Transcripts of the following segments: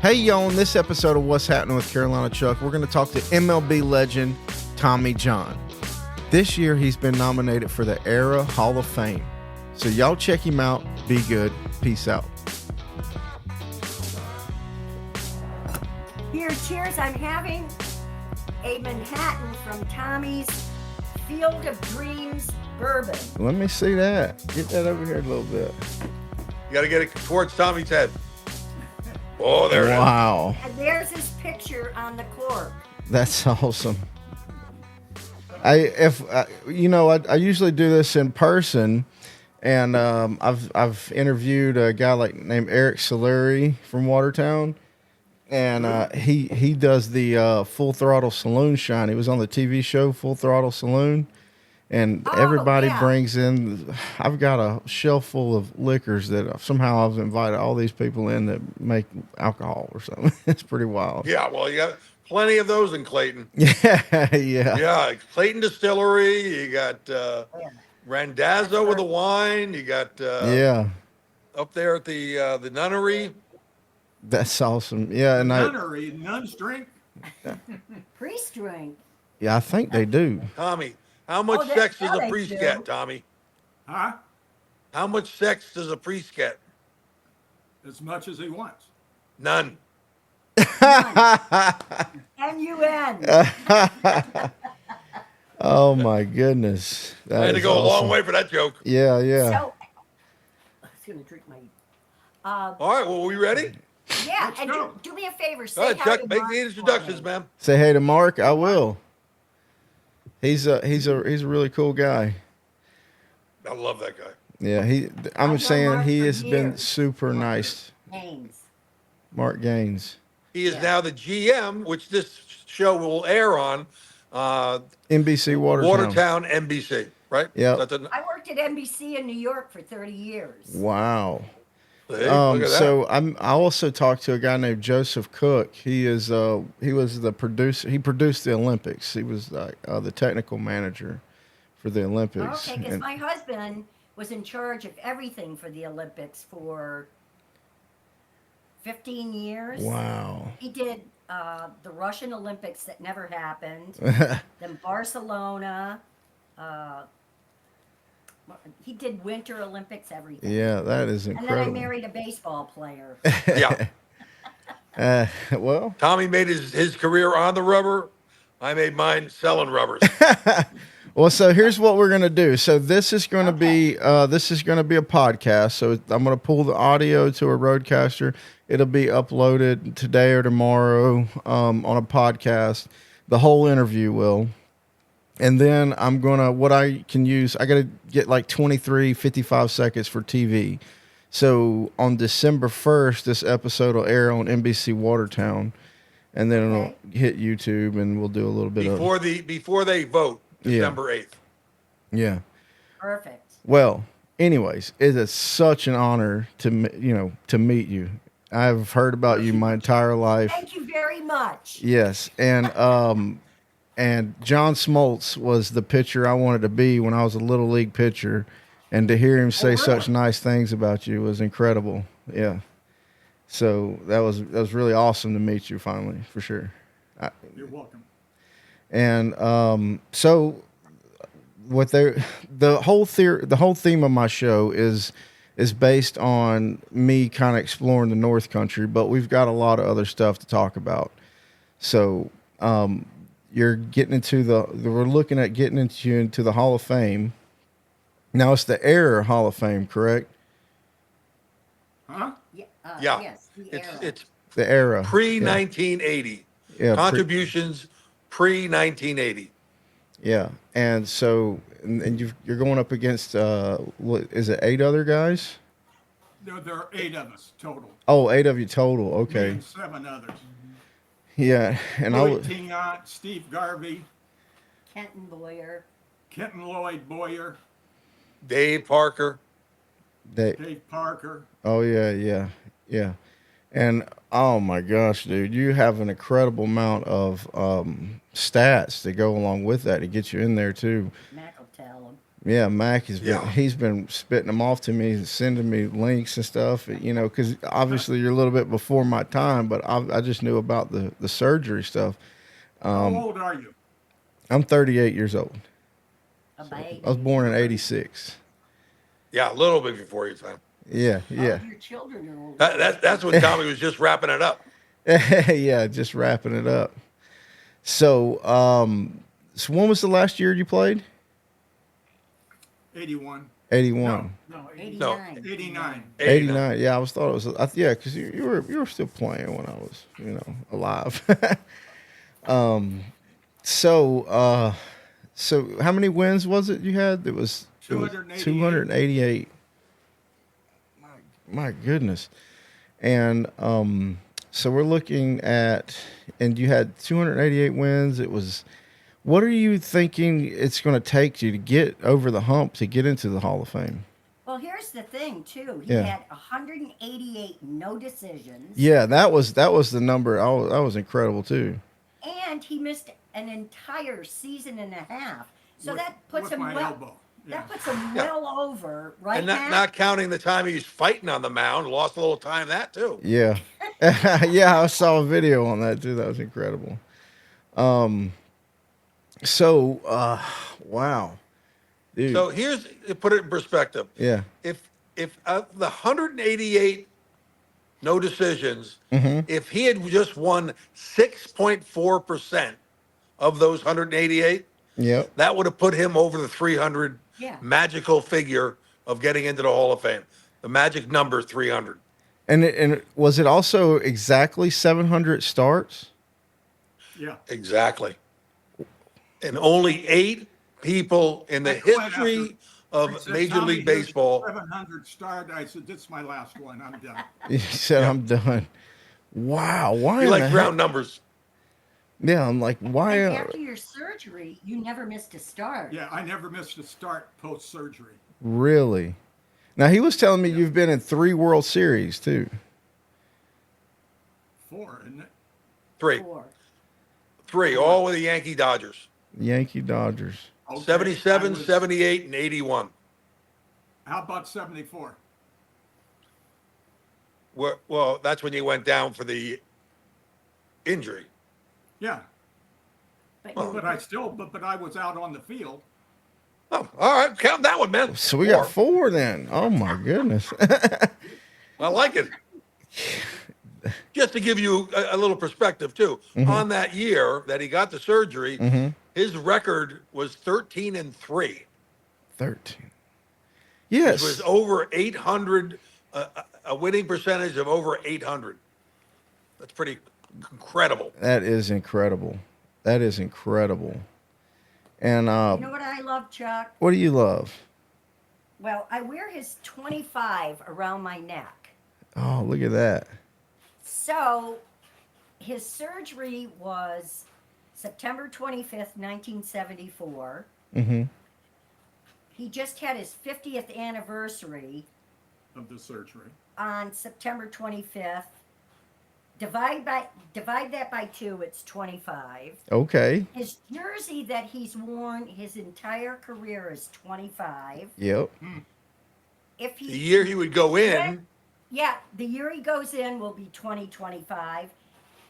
Hey, yo, on this episode of What's Happening with Carolina Chuck, we're going to talk to MLB legend Tommy John. This year, he's been nominated for the Era Hall of Fame. So y'all check him out. Be good. Peace out. Here, cheers. I'm having a Manhattan from Tommy's Field of Dreams bourbon. Let me see that. Get that over here a little bit. You got to get it towards Tommy's head. Oh, there it is. Wow. And there's his picture on the cork. That's awesome. I usually do this in person, and I've interviewed a guy named Eric Solari from Watertown, and he does the Full Throttle Saloon Shine. He was on the TV show Full Throttle Saloon, and everybody brings in. I've got a shelf full of liquors that somehow I've invited all these people in that make alcohol or something. It's pretty wild. Yeah, well, you got plenty of those in Clayton. Yeah. Yeah, Clayton Distillery. You got Randazzo with the wine. You got up there at the Nunnery. That's awesome. Yeah, and Nunnery, nuns drink. Priest drink. Yeah, I think they do. Tommy, how much sex does a priest get, Tommy? Huh? How much sex does a priest get? As much as he wants. None. N-U-N. Oh my goodness. I had to go a long way for that joke. Yeah. So, I was going to drink my... All right, well, we ready? Yeah, Let's and go. do me a favor. Say All right, hi Chuck, to make Mark the introductions, man. Say hey to Mark. I will. He's a really cool guy. I love that guy. Yeah, I've known saying Mark he for has been years. super nice. Names. Mark Gaines. He is Yeah. now the GM, which this show will air on NBC Watertown. NBC, right? Yep. That's a, I worked at NBC in New York for 30 years. Wow. hey, look at that. So I also talked to a guy named Joseph Cook. He was the producer. He produced the Olympics. He was the technical manager for the Olympics. Okay, because And- my husband was in charge of everything for the Olympics for 15 years. Wow. He did the Russian Olympics that never happened, then Barcelona. He did Winter Olympics, everything. Yeah, that is And then incredible. I married a baseball player. Yeah. Well, Tommy made his career on the rubber. I made mine selling rubbers. well, so here's what we're gonna do. So this is gonna be a podcast. So I'm gonna pull the audio to a roadcaster. It'll be uploaded today or tomorrow on a podcast. The whole interview will. And then I'm gonna I gotta get like 55 seconds for TV. So on December 1st, this episode will air on NBC Watertown, and then it'll hit YouTube, and we'll do a little bit Before they vote, December 8th. Yeah. Perfect. Well, anyways, it is such an honor to meet you. I've heard about you my entire life. Thank you very much. Yes, and John Smoltz was the pitcher I wanted to be when I was a little league pitcher, and to hear him say such nice things about you was incredible. Yeah, so that was really awesome to meet you finally, for sure. You're welcome. And so the whole theme of my show is based on me kind of exploring the North Country, but we've got a lot of other stuff to talk about. So you're getting into we're looking at getting into the Hall of Fame. Now it's the Era Hall of Fame, correct? Huh? Yeah. Yeah. Yes, the era. It's The Era. pre-1980. Yeah, Contributions pre-1980. Yeah, and so you're going up against what is it? 8 other guys? There are 8 of us total. Oh, 8 of you total. Me Okay. and 7 others. Yeah, and Louis Tingott, Steve Garvey, Kenton Boyer. Kenton Lloyd Boyer, Dave Parker. Dave Parker. Oh yeah. And oh my gosh, dude, you have an incredible amount of stats that go along with that to get you in there too. Mac will tell him. Yeah, Mac has been Yeah. he's been spitting them off to me, sending me links and stuff. You know, because obviously you're a little bit before my time, but I just knew about the surgery stuff. How old are you? I'm 38 years old. A I was baby. born in '86. Yeah, a little bit before your time. Yeah, All yeah, of your children are older. That's when Tommy was just wrapping it up. yeah. Just wrapping it up. So, so when was the last year you played? 81. 81. No, 89. 89. 89. Yeah, I was thought it was. Yeah, because you were still playing when I was alive. So so how many wins was it you had? It was 288. 288. My goodness. And so we're looking at, and you had 288 wins. It was. What are you thinking it's going to take you to get over the hump to get into the Hall of Fame? Well, here's the thing, too. He Yeah. had 188 no decisions. Yeah, that was the number. That was incredible too. And he missed an entire season and a half. So With- that puts with him my well. elbow. Yeah. That puts him well over, right? And not, Matt? not counting the time he was fighting on the mound, lost a little time that too. Yeah, yeah, I saw a video on that too. That was incredible. So, wow, dude. So here's to put it in perspective. Yeah. If the 188 no decisions, if he had just won 6.4% of those 188, Yep. that would have put him over the 300 Yeah. magical figure of getting into the Hall of Fame. The magic number 300. And was it also exactly 700 starts? Yeah. Exactly. And only 8 people in the I quit history after- of I said, Major "Tommy, League here's Baseball. 700 start. I said, this is my last one. I'm done. You said I'm done. Wow. Why? You in like the round heck- numbers. Yeah, I'm like, why? And after your surgery, you never missed a start. Yeah, I never missed a start post-surgery. Really? Now he was telling me you've been in 3 World Series too. 4, isn't it? 3. Four. 3, all with the Yankee Dodgers. Yankee Dodgers. Okay, 77, I was- 78, and 81. How about 74? Well, that's when you went down for the injury. Yeah, But Well, you, but I was out on the field. Oh, all right. Count that one, man. So we got 4 then. Oh my goodness. I like it. Just to give you a little perspective, too. On that year that he got the surgery, his record was 13-3. 13. It Yes. was over 800, a winning percentage of over 800. That's pretty incredible. That is incredible. That is incredible. And you know what I love, Chuck? what do you love? Well, I wear his 25 around my neck. Oh, look at that. So his surgery was September 25th, 1974. Mm-hmm. He just had his 50th anniversary Of the surgery. on September 25th. Divide that by 2, it's 25. Okay. His jersey that he's worn his entire career is 25. Yep. If he The year he would go in, Yeah, the year he goes in will be 2025.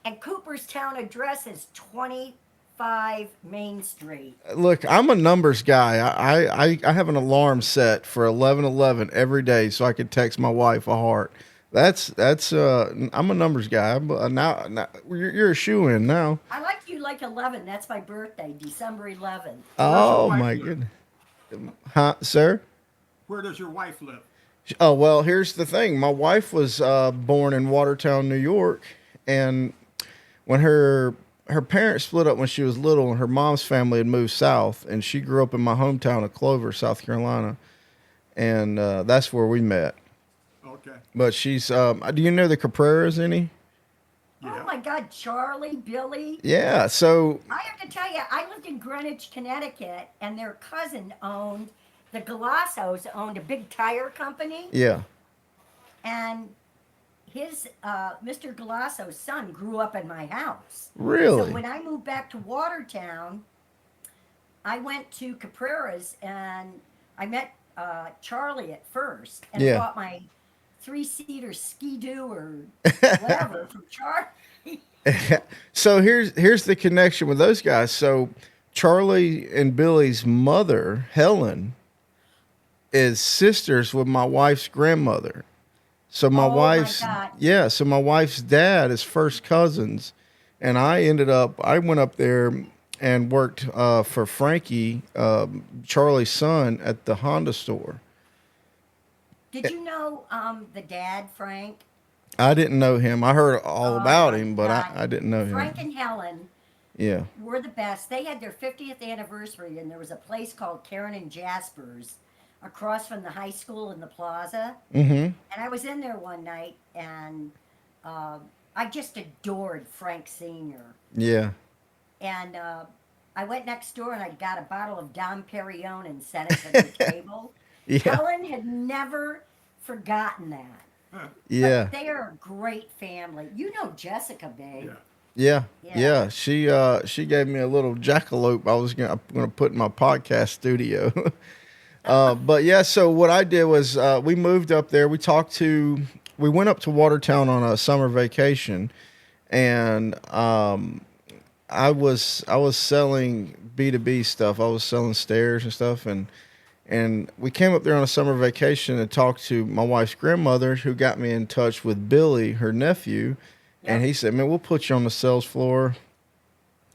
And Cooperstown address is 25 Main Street. Look, I'm a numbers guy. I have an alarm set for 11:11 every day so I can text my wife a heart. That's I'm a numbers guy. Now you're a shoe in now. I like 11. That's my birthday, December 11th. Oh wife my live? goodness. Huh, sir? Where does your wife live? Oh, well, here's the thing. My wife was born in Watertown, New York, and when her parents split up when she was little, and her mom's family had moved south, and she grew up in my hometown of Clover, South Carolina, and that's where we met. Okay. But she's do you know the Capreras any? Yeah. Oh my God, Charlie, Billy. Yeah, so I have to tell you, I lived in Greenwich, Connecticut, and their cousin owned, the Galassos owned a big tire company. yeah. And his, Mr. Galasso's son grew up in my house. Really? So when I moved back to Watertown, I went to Caprera's and I met Charlie at first and Yeah. bought my 3-seater Ski-Doo or whatever from Charlie. So here's the connection with those guys. So Charlie and Billy's mother, Helen, is sisters with my wife's grandmother. So my Oh, my wife's God. yeah, so my wife's dad is first cousins, and I went up there and worked for Frankie, Charlie's son, at the Honda store. Did you know the dad, Frank? I didn't know him. I heard all Oh, about my him, but God. I didn't know Frank him. and Helen Yeah. were the best. They had their 50th anniversary, and there was a place called Karen and Jasper's across from the high school in the plaza. Mm-hmm. And I was in there one night, and I just adored Frank Sr. Yeah. And I went next door and I got a bottle of Dom Perignon and set it at the table. Yeah. Helen had never forgotten that. Yeah. But they are a great family. You know Jessica, babe. Yeah. Yeah. She gave me a little jackalope I'm gonna put in my podcast studio. But yeah, so what I did was we moved up there. We went up to Watertown on a summer vacation, and I was selling B2B stuff. I was selling stairs and stuff, and we came up there on a summer vacation and talked to my wife's grandmother, who got me in touch with Billy, her nephew, and he said, "Man, we'll put you on the sales floor."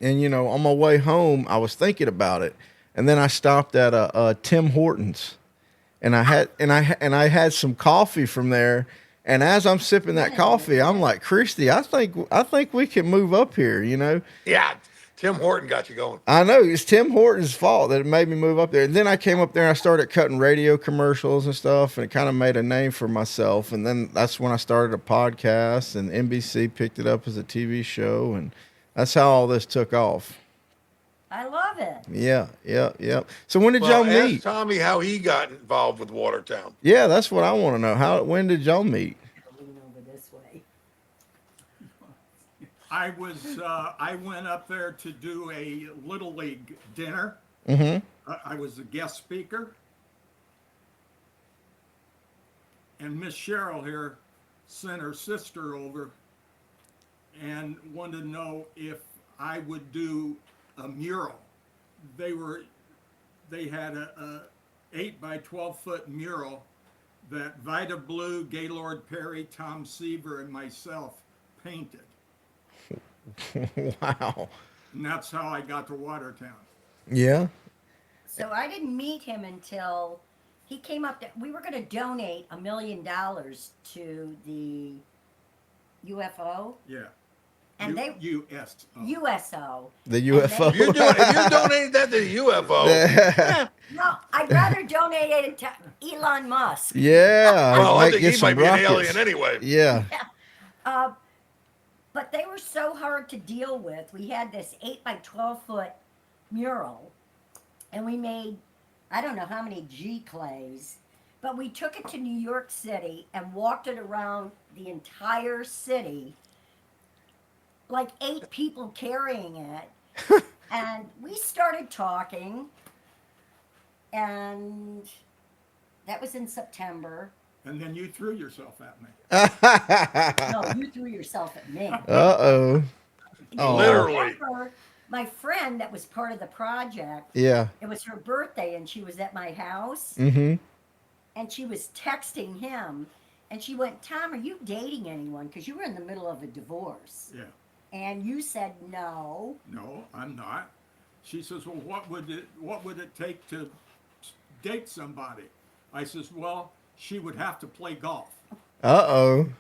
And on my way home, I was thinking about it, and then I stopped at a Tim Hortons, and I had some coffee from there. And as I'm sipping that coffee, I'm like, Christy, I think we can move up here. Yeah, Tim Horton got you going. I know it's Tim Horton's fault that it made me move up there. And then I came up there and I started cutting radio commercials and stuff, and it kind of made a name for myself. And then that's when I started a podcast, and NBC picked it up as a TV show, and that's how all this took off. I love it. Yeah. So when did y'all Ask meet? Tommy how he got involved with Watertown. Yeah, that's what I want to know. When did y'all meet? Lean over this way. I went up there to do a Little League dinner. Mm-hmm. I was a guest speaker. And Miss Cheryl here sent her sister over and wanted to know if I would do a mural. They had a 8 by 12 foot mural that Vida Blue, Gaylord Perry, Tom Seaver, and myself painted. Wow. And that's how I got to Watertown. Yeah. So I didn't meet him until he came up. We were going to donate $1 million to the UFO, Yeah. and they USO. USO. The And UFO. If you donated that to the UFO, No, I'd rather donate it to Elon Musk. Yeah. well, I might think get he some might be an rockets. alien anyway. Yeah. But they were so hard to deal with. We had this 8 by 12 foot mural, and we made, I don't know how many G clays, but we took it to New York City and walked it around the entire city, like 8 people carrying it. And we started talking, and that was in September. And then you threw yourself at me. No, you threw yourself at me. Uh-oh. You Oh. Literally. remember my friend that was part of the project, Yeah. it was her birthday and she was at my house Mm-hmm. and she was texting him and she went, Tom, are you dating anyone? Because you were in the middle of a divorce. Yeah. And you said no. No, I'm not. She says, well, what would it take to date somebody? I says, well, she would have to play golf. Uh-oh.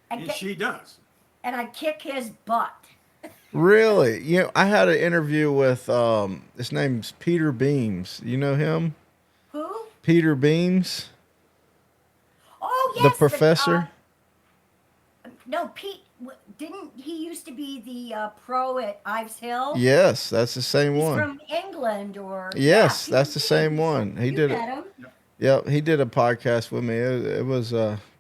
And, And she does. and I kick his butt. Really? I had an interview with his name's Peter Beams. You know him? Who? Peter Beams? Oh, yes. The professor? No, Pete, didn't he used to be the pro at Ives Hill? Yes, that's the same He's one. from England or. Yes, yeah, that's Peter the same Beams. one. He You did met it. him. Yep, he did a podcast with me. It was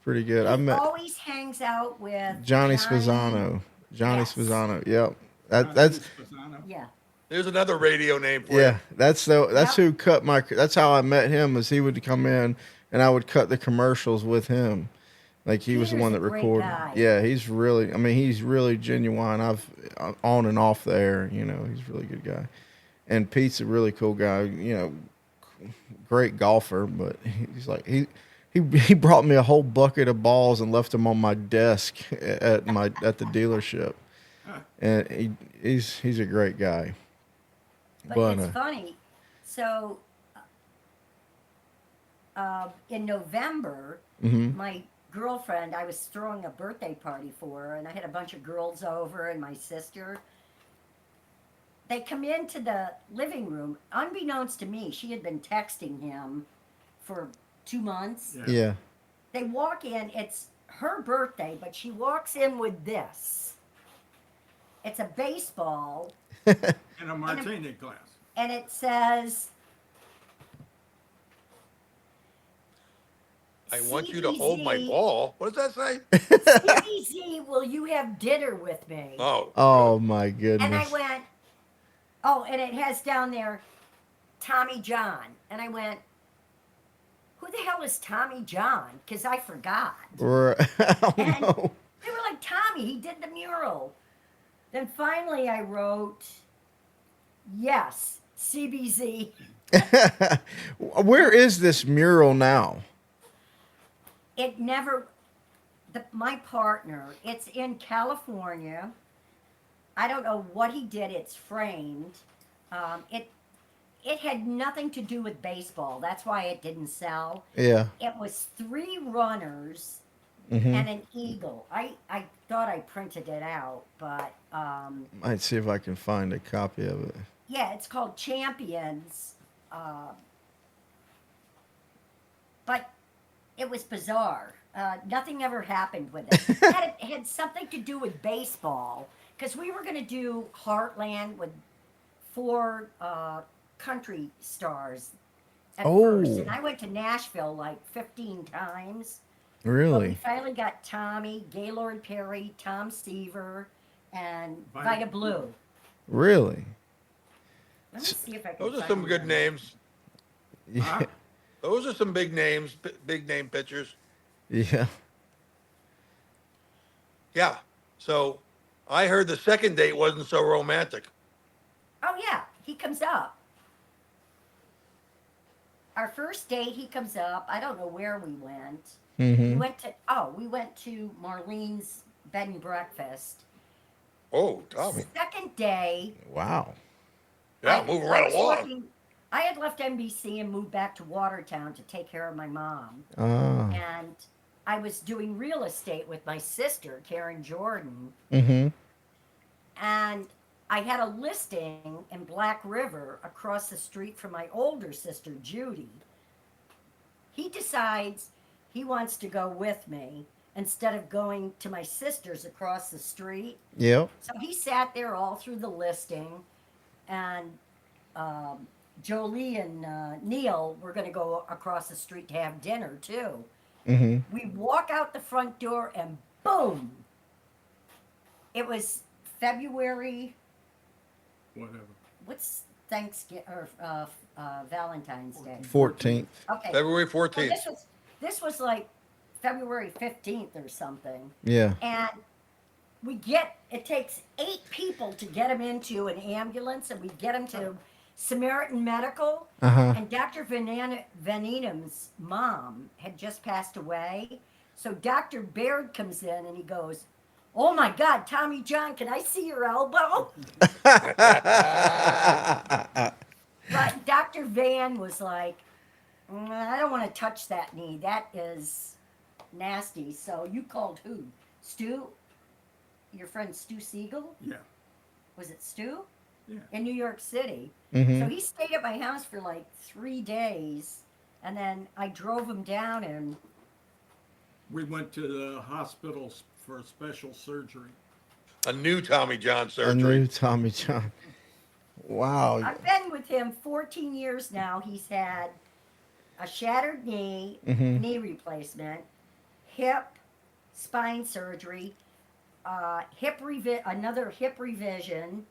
pretty good. I He met always hangs out with Johnny Spazano. Johnny Yes. Spazano. Yep. That's Pisano. Yeah. There's another radio name for Yeah, you. that's Yep. who cut my. That's how I met him. Is he would come in and I would cut the commercials with him. Like he was the Peter's one a that great recorded. guy. Yeah, he's really. I mean, he's really genuine. I've on and off the air. You know, he's a really good guy. And Pete's a really cool guy. You know, great golfer, but he's like he brought me a whole bucket of balls and left them on my desk at the dealership. And he's a great guy. But But it's funny. So in November, mhm. my girlfriend, I was throwing a birthday party for her, and I had a bunch of girls over and my sister. They come into the living room, unbeknownst to me, she had been texting him for 2 months. Yeah. Yeah. They walk in, it's her birthday, but she walks in with this. It's a baseball, In a martini glass. and it says, I want you to hold my ball. What does that say? CBZ, will you have dinner with me? Oh. Oh my And I goodness. went, oh, and it has down there Tommy John. And I went, who the hell is Tommy John? Because I forgot. Or, oh And no. they were like, Tommy, he did the mural. Then finally I wrote, yes, CBZ. Where is this mural now? It never, my partner, it's in California. I don't know what he did. It's framed. It had nothing to do with baseball. That's why it didn't sell. Yeah. It was 3 runners Hmm. and an eagle. I thought I printed it out, but Might see if I can find a copy of it. yeah, it's called Champions. But it was bizarre. Nothing ever happened with it. It had something to do with baseball because we were going to do Heartland with 4 country stars at first, Oh. and I went to Nashville like 15 times. But we Really? finally got Tommy, Gaylord Perry, Tom Seaver, and Vita- Vita Blue. Really? Let me see if I can. Those are find some good them. names. Yeah. Huh? Those are some big names, big name pitchers. Yeah. Yeah. So I heard the second date wasn't so romantic. Oh yeah, he comes up. Our first date, he comes up. I don't know where we went. We Hmm. went to Marlene's bed and breakfast. Oh, Tommy. Second day, Wow. Yeah, moving right was along. I had left NBC and moved back to Watertown to take care of my mom. Ah. And I was doing real estate with my sister, Karen Jordan. Hmm. And I had a listing in Black River across the street from my older sister, Judy. He decides he wants to go with me instead of going to my sister's across the street. Yep. So he sat there all through the listing, and Jolie and Neil were going to go across the street to have dinner too. Hmm. We walk out the front door, and boom! It was February. Whatever. What's Thanksgiving or Valentine's Day? 14th. Okay, February so 14th. this was like February 15th or something, Yeah. and it takes 8 people to get him into an ambulance, and we get him to Samaritan Medical. Uh-huh. And Dr. Vanenum's mom had just passed away. So Dr. Baird comes in and he goes, "Oh my God, Tommy John, can I see your elbow?" But Dr. Van was like, I don't want to touch that knee. That is nasty. So you called who? Stu? Your friend Stu Siegel? Yeah. Was it Stu? Yeah. In New York City. Hmm. So he stayed at my house for like 3 days, and then I drove him down, and We went to the hospital for special surgery. A new Tommy John A surgery. new Tommy John. Wow. I've been with him 14 years now. He's had a shattered knee, Mhm. knee replacement, hip, spine surgery, another hip revision,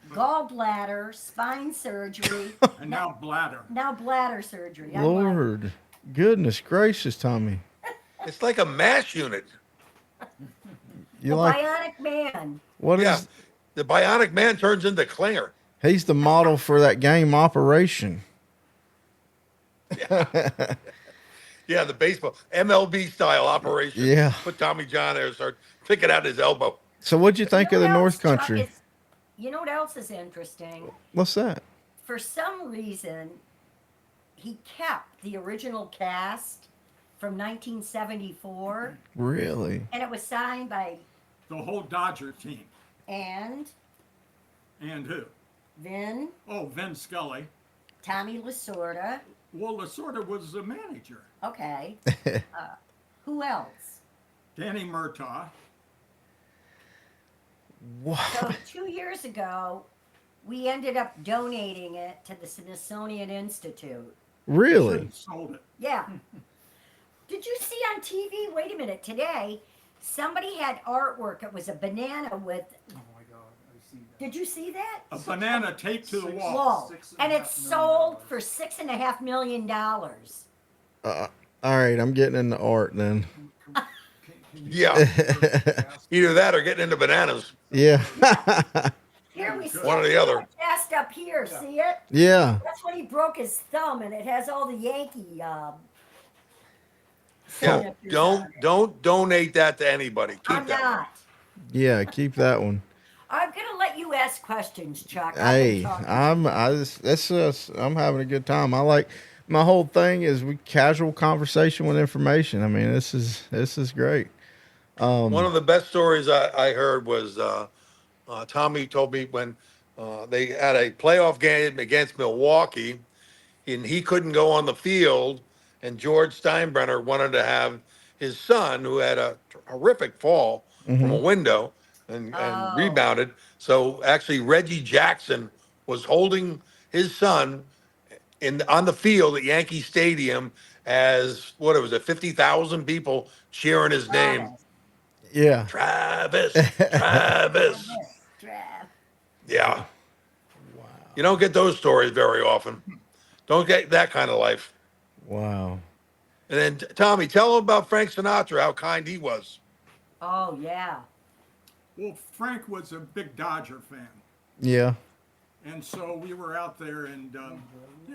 gallbladder, spine surgery, And now bladder. now bladder surgery. I'm like, Lord, goodness gracious, Tommy. It's like a mash unit. the You like bionic man. what Yeah. is? The Bionic Man turns into Klinger. He's the model for that game Operation. Yeah, the baseball MLB style operation. Yeah. Put Tommy John there and start picking out his elbow. So what'd you think You of know the what North else, Chuck, Country? you know what else is interesting? What's that? For some reason, he kept the original cast from 1974, Really? and it was signed by The whole Dodger team. and And who? Vin, Oh, Vin Scully. Tommy Lasorda. Well, Lasorda was the manager. Okay. Who else? Danny Murtaugh. What? So 2 years ago, we ended up donating it to the Smithsonian Institute. Really? Should've sold it. Yeah. Did you see on TV? Wait a minute. Today, somebody had artwork. It was a banana with. Oh my God, I've seen that. Did you see that? A banana taped to the wall. Wall. And $6.5 it's million. sold for $6.5 million. All right, I'm getting into art then. Can you Yeah. Either that or getting into bananas. Yeah. Here we see One or the other. cast up here. See it? Yeah. That's when he broke his thumb, and it has all the Yankee. Yeah. signatures on it. Don't donate that to anybody. Keep I'm that. not. Yeah, keep that one. I'm gonna let you ask questions, Chuck. I've been Hey, talking. I'm having a good time. I like my whole thing is we casual conversation with information. I mean, this is great. One of the best stories I heard was Tommy told me when they had a playoff game against Milwaukee, and he couldn't go on the field, and George Steinbrenner wanted to have his son, who had a horrific fall from a window and Oh. rebounded. So actually, Reggie Jackson was holding his son on the field at Yankee Stadium as what it was, 50,000 people cheering his name. Yeah. Travis, Travis. Trav. Yeah. You don't get those stories very often. Don't get that kind of life. Wow. And then Tommy, tell him about Frank Sinatra, how kind he was. Oh yeah. Well, Frank was a big Dodger fan. Yeah. And so we were out there and,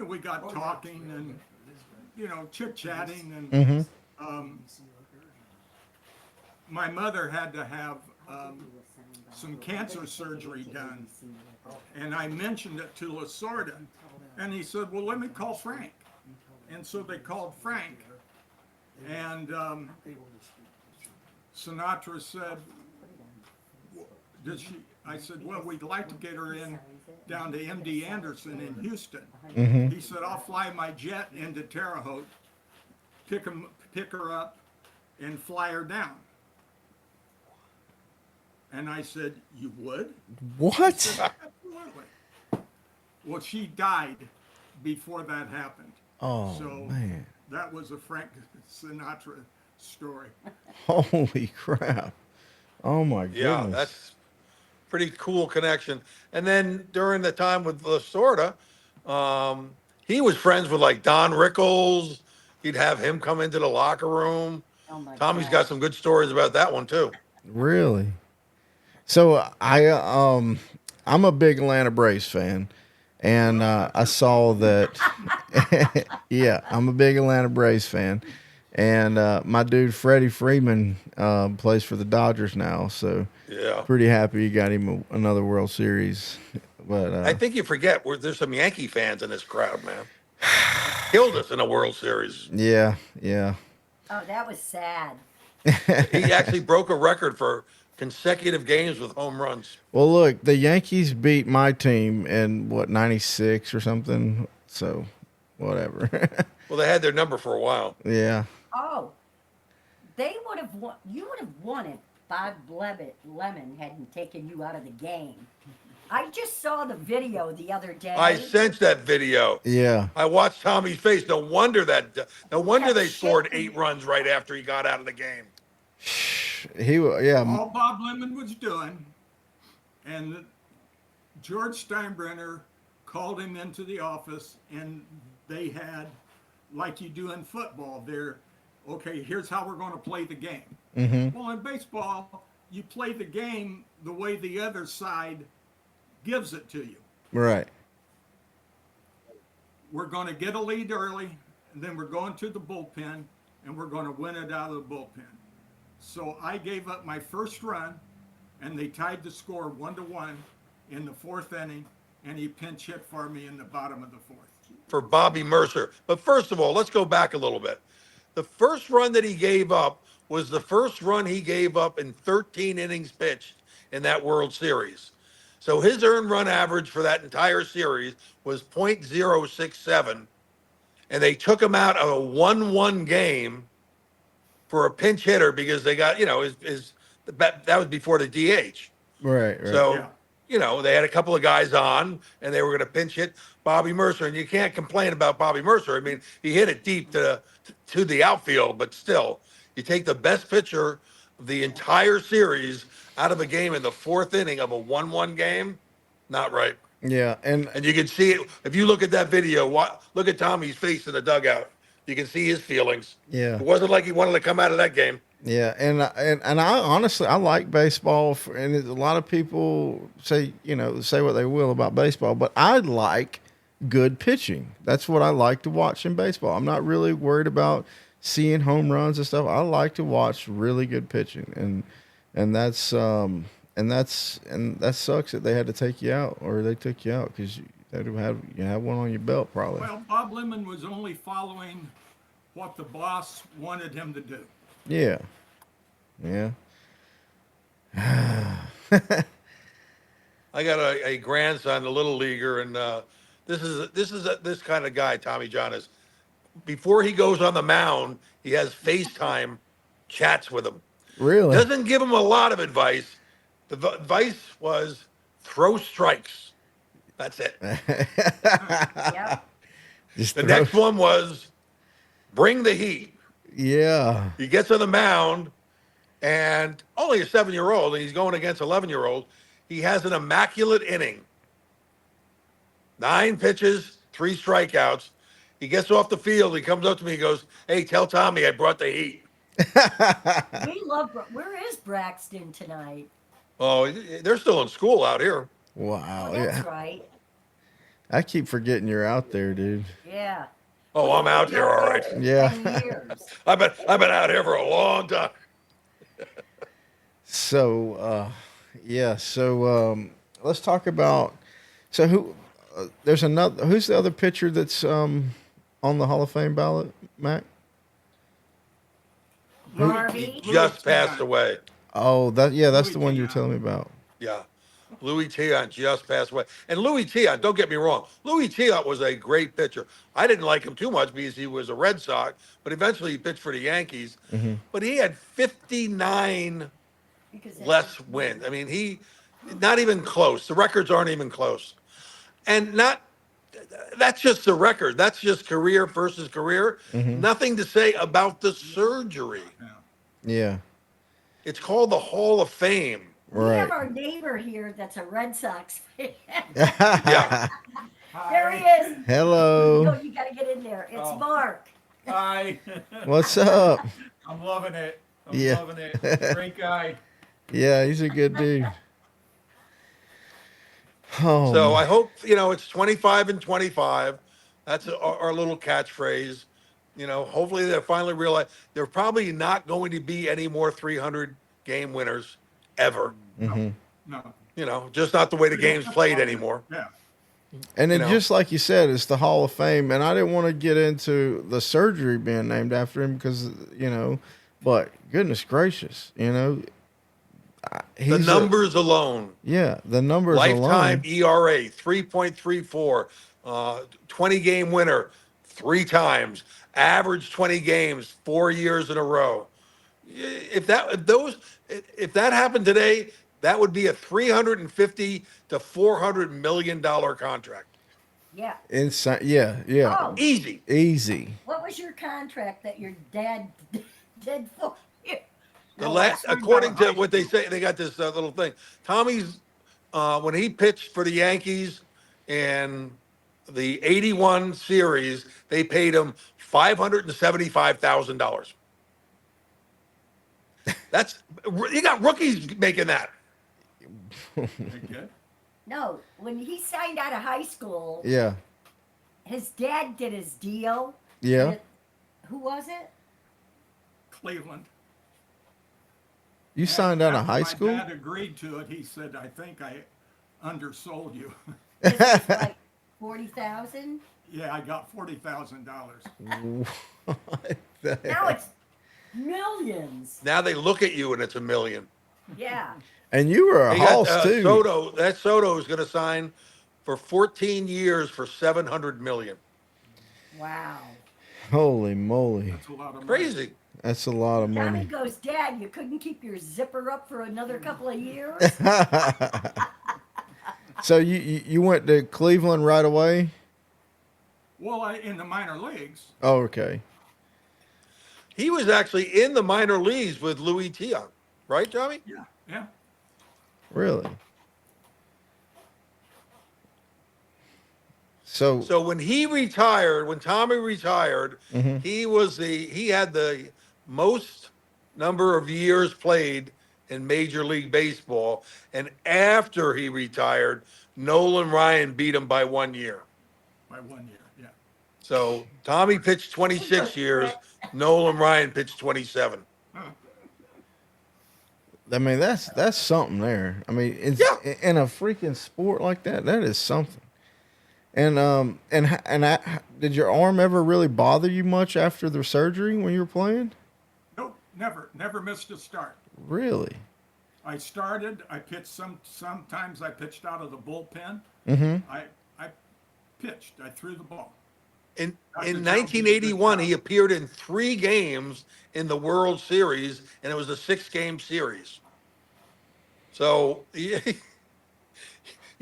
we got talking and, chit-chatting. And Mm-hmm. my mother had to have some cancer surgery done. And I mentioned it to Lasorda. And he said, well, let me call Frank. And so they called Frank. And Sinatra said, I said, well, we'd like to get her in down to MD Anderson in Houston. Mm-hmm. He said, I'll fly my jet into Terre Haute, pick her up, and fly her down. And I said, you would? What? Absolutely. Well, she died before that happened. Oh So man. that was a Frank Sinatra story. Holy crap. Oh my goodness. Yeah, that's pretty cool connection. And then during the time with Lasorda, he was friends with like Don Rickles. He'd have him come into the locker room. Oh my Tommy's God. got some good stories about that one too. Really? So I'm a big Atlanta Braves fan, and I saw that. Yeah, I'm a big Atlanta Braves fan, and my dude Freddie Freeman plays for the Dodgers now. So Yeah. pretty happy he got him another World Series. But I think you forget there's some Yankee fans in this crowd, man. Killed us in a World Series. yeah. Oh, that was sad. He actually broke a record for consecutive games with home runs. Well, look, the Yankees beat my team in what '96 or something. So whatever. Well, they had their number for a while. Yeah. Oh, they would have won. You would have won if Bob Lemon hadn't taken you out of the game. I just saw the video the other day. I sensed that video. Yeah. I watched Tommy's face. No wonder they scored shit. 8 runs right after he got out of the game. Yeah. All Bob Lemon was doing, and George Steinbrenner called him into the office, and they had, like you do in football, okay, here's how we're going to play the game. Mm-hmm. Well, in baseball, you play the game the way the other side gives it to you. Right. We're going to get a lead early, and then we're going to the bullpen, and we're going to win it out of the bullpen. So I gave up my first run, and they tied the score 1-1 in the fourth inning, and he pinch hit for me in the bottom of the fourth. For Bobby Mercer. But first of all, let's go back a little bit. The first run that he gave up was the first run he gave up in 13 innings pitched in that World Series. So his earned run average for that entire series was .067, and they took him out of a 1-1 game for a pinch hitter because they got, that was before the DH. Right. So, Yeah. they had a couple of guys on, and they were going to pinch hit Bobby Mercer, and you can't complain about Bobby Mercer. I mean, he hit it deep to the outfield, but still, you take the best pitcher of the entire series out of a game in the fourth inning of a 1-1 game, not right. Yeah, and And you can see it if you look at that video. Look at Tommy's face in the dugout. You can see his feelings. yeah. It wasn't like he wanted to come out of that game. Yeah, and I honestly I like baseball, and a lot of people say what they will about baseball, but I like good pitching. That's what I like to watch in baseball. I'm not really worried about seeing home runs and stuff. I like to watch really good pitching, and that sucks that they had to take you out, or they took you out because you have one on your belt probably. Well, Bob Lemon was only following what the boss wanted him to do. Yeah, yeah. I got a grandson, a little leaguer, and this kind of guy Tommy John is. Before he goes on the mound, he has FaceTime chats with him. Really? Doesn't give him a lot of advice. The advice was throw strikes. That's it. Yep. Just The throw- next one was bring the heat. Yeah. He gets on the mound, and only a 7-year-old, and he's going against 11-year-old. He has an immaculate inning. 9 pitches, 3 strikeouts. He gets off the field. He comes up to me. He goes, "Hey, tell Tommy I brought the heat." We love. Where is Braxton tonight? Oh, they're still in school out here. Wow. Oh, that's Yeah. right. I keep forgetting you're out there, dude. Yeah. Oh, I'm out here, all right. Yeah. 10 years. I've been out here for a long time. So, yeah. So, let's talk about. So, who's the other pitcher that's on the Hall of Fame ballot, Mac? Harvey. Just passed away. Oh, that's Louis the one you were Tiant. telling me about. Yeah. Louis Tiant just passed away. And Louis Tiant, don't get me wrong, Louis Tiant was a great pitcher. I didn't like him too much because he was a Red Sox, but eventually he pitched for the Yankees. Mm-hmm. But he had 59 Because less wins. I mean, he not even close. The records aren't even close. And that's just the record. That's just career versus career. Mm-hmm. Nothing to say about the surgery. Yeah. It's called the Hall of Fame. we have Right. our neighbor here that's a Red Sox fan. Yeah. There he is. Hello. No, you got to get in there. It's Oh. Mark. Hi. What's up? I'm loving it. I'm Yeah. loving it. Great guy. Yeah, he's a good dude. Oh, So I hope, it's 25 and 25. That's our little catchphrase. Hopefully they'll finally realize there are probably not going to be any more 300 game winners ever. mhm. No. Just not the way the game's played anymore. Yeah. And then you know. just like you said, it's the Hall of Fame, and I didn't want to get into the surgery being named after him because but goodness gracious, The he's numbers alone. the numbers Lifetime alone. ERA 3.34, 20 game winner 3 times, average 20 games 4 years in a row. If that happened today, that would be a $350 to $400 million contract. Yeah. Inside, yeah, Oh, Easy. easy. what was your contract that your dad did for you? According to what they say, they got this little thing. Tommy's when he pitched for the Yankees in the '81 series, they paid him $575,000. That's you got rookies making that. Okay. No, when he signed out of high school, Yeah. his dad did his deal. Yeah. with- who was it? Cleveland. You signed out of After high my school? dad agreed to it. He said, "I think I undersold you." This was like 40,000. Yeah, I got $40,000. What the Now heck? it's millions. Now they look at you and it's $1 million. Yeah. And you were a They got, hoss too. Soto. That Soto is going to sign for 14 years for $700 million. Wow. Holy moly. That's a lot of money. Crazy. That's a lot of Tommy money. goes, Dad, you couldn't keep your zipper up for another couple of years? So you went to Cleveland right away? Well, in the minor leagues. Oh, okay. He was actually in the minor leagues with Louis Tion, right, Tommy? Yeah, yeah. Really? So So when he retired, when Tommy retired, Mhm. he had the most number of years played in Major League Baseball, and after he retired, Nolan Ryan beat him by 1 year. By 1 year, yeah. So Tommy pitched 26 years, Nolan Ryan pitched 27. I mean that's something there. I mean, it's, Yeah. in a freaking sport like that is something. And did your arm ever really bother you much after the surgery when you were playing? Nope, never missed a start. Really? I started, I pitched sometimes I pitched out of the bullpen. Mm-hmm. I pitched, I threw the ball. In Dr. in Jones 1981, did a he good job. appeared in 3 games in the World Series, and it was a 6-game series. So you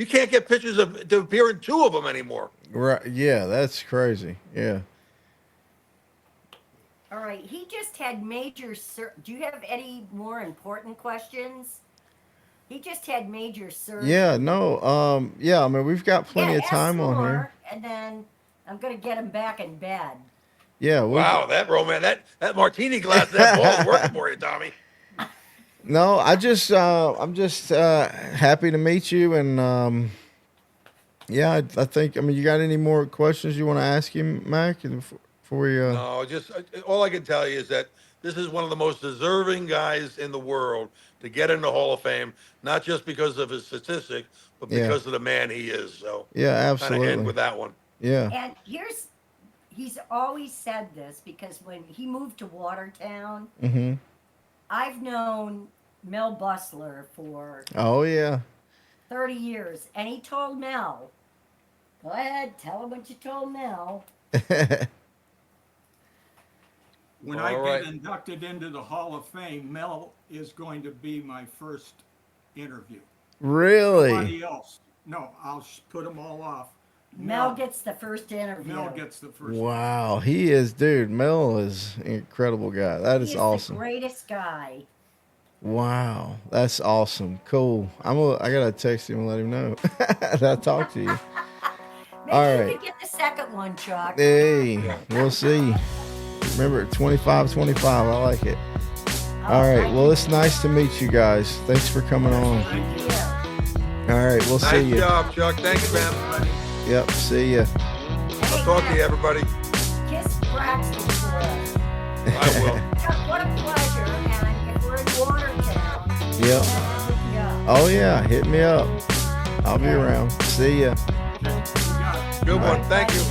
can't get pitchers to appear in 2 of them anymore. Right. Yeah, that's crazy. Yeah. All right. He just had major do you have any more important questions? He just had major surgery. Yeah. No. Yeah. I mean, we've got plenty of ask time on more, here. And then I'm going to get him back in bed. Yeah. Wow, that that martini glass, that ball's working for you, Tommy. No, I'm just happy to meet you, and yeah, I think. I mean, you got any more questions you want to ask him, Mac? And before we, No, just all I can tell you is that this is one of the most deserving guys in the world to get in the Hall of Fame, not just because of his statistics, but Yeah. because of the man he is. So yeah, kind of absolutely, end with that one. yeah, And he's always said this because when he moved to Watertown, mm-hmm. I've known Mel Bustler for Oh yeah, 30 years. And he told Mel, go ahead, tell him what you told Mel. When All I right. get inducted into the Hall of Fame, Mel is going to be my first interview. really. Nobody else. No, I'll put them all off. Mel gets the first interview. Mel gets the first. Wow, he is, dude. Mel is an incredible guy. That He is is awesome. the greatest guy. Wow, that's awesome. Cool. I gotta text him and let him know that I talked to you. Maybe All you right. could get the second one, Chuck. Hey, we'll see. Remember, 25-25. I like it. All right. Well, it's nice to meet you guys. Thanks for coming on. Thank you. All right. We'll see Nice you. job, Chuck. Thanks, man. Yep. See ya. I'll talk to you, everybody. Kiss Braxton for us. I will. Chuck, what a pleasure. And if we're in Watertown, Yep. hook me up. Oh yeah. Hit me up. I'll be around. See ya. You got it. Good All one. right. Thank you.